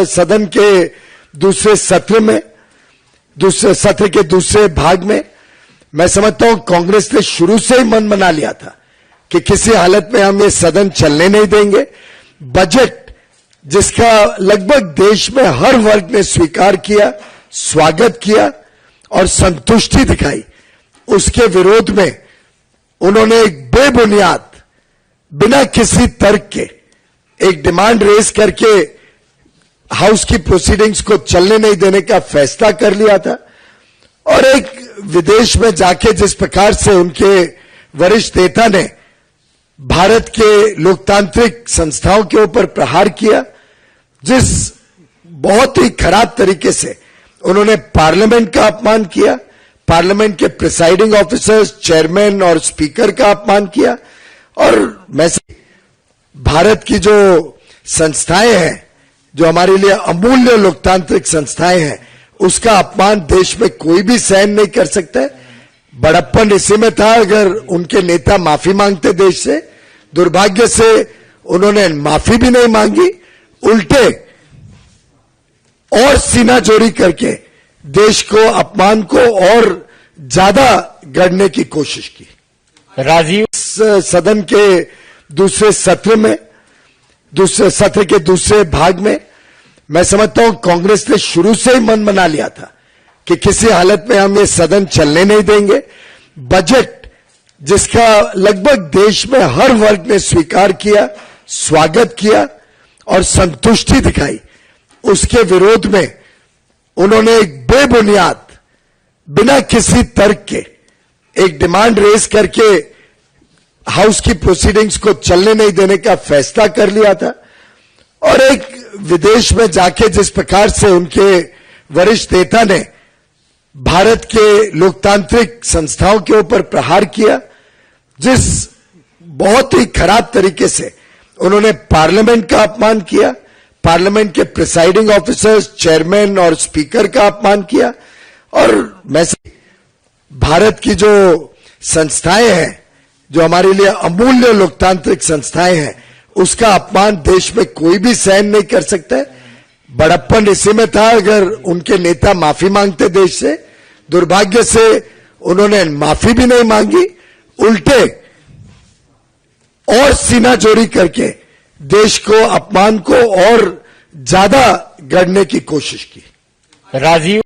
सदन के दूसरे सत्र के दूसरे भाग में मैं समझता हूं कांग्रेस ने शुरू से ही मन बना लिया था कि किसी हालत में हम ये सदन चलने नहीं देंगे। बजट जिसका लगभग देश में हर वर्ग ने स्वीकार किया, स्वागत किया और संतुष्टि दिखाई, उसके विरोध में उन्होंने एक बेबुनियाद, बिना किसी तर्क के एक डिमांड रेज करके हाउस की प्रोसीडिंग्स को चलने नहीं देने का फैसला कर लिया था। और एक विदेश में जाके जिस प्रकार से उनके वरिष्ठ नेता ने भारत के लोकतांत्रिक संस्थाओं के ऊपर प्रहार किया, जिस बहुत ही खराब तरीके से उन्होंने पार्लियामेंट का अपमान किया, पार्लियामेंट के प्रिसाइडिंग ऑफिसर्स, चेयरमैन और स्पीकर का अपमान किया, और मैं भारत की जो संस्थाएं हैं, जो हमारे लिए अमूल्य लोकतांत्रिक संस्थाएं हैं, उसका अपमान देश में कोई भी सहन नहीं कर सकता है। बड़प्पन इसी में था अगर उनके नेता माफी मांगते देश से। दुर्भाग्य से उन्होंने माफी भी नहीं मांगी, उल्टे और सीना जोड़ी करके देश को, अपमान को और ज्यादा गढ़ने की कोशिश की। राजीव सदन के दूसरे सत्र के दूसरे भाग में मैं समझता हूं कांग्रेस ने शुरू से ही मन बना लिया था कि किसी हालत में हम ये सदन चलने नहीं देंगे। बजट जिसका लगभग देश में हर वर्ग ने स्वीकार किया, स्वागत किया और संतुष्टि दिखाई, उसके विरोध में उन्होंने एक बेबुनियाद, बिना किसी तर्क के एक डिमांड रेज करके हाउस की प्रोसीडिंग्स को चलने नहीं देने का फैसला कर लिया था। और एक विदेश में जाके जिस प्रकार से उनके वरिष्ठ नेता ने भारत के लोकतांत्रिक संस्थाओं के ऊपर प्रहार किया, जिस बहुत ही खराब तरीके से उन्होंने पार्लियामेंट का अपमान किया, पार्लियामेंट के प्रिसाइडिंग ऑफिसर्स, चेयरमैन और स्पीकर का अपमान किया, और मैं भारत की जो संस्थाएं हैं, जो हमारे लिए अमूल्य लोकतांत्रिक संस्थाएं हैं, उसका अपमान देश में कोई भी सहन नहीं कर सकता है। बड़प्पन इसी में था अगर उनके नेता माफी मांगते देश से। दुर्भाग्य से उन्होंने माफी भी नहीं मांगी, उल्टे और सीना जोड़ी करके देश को, अपमान को और ज्यादा गढ़ने की कोशिश की। राजीव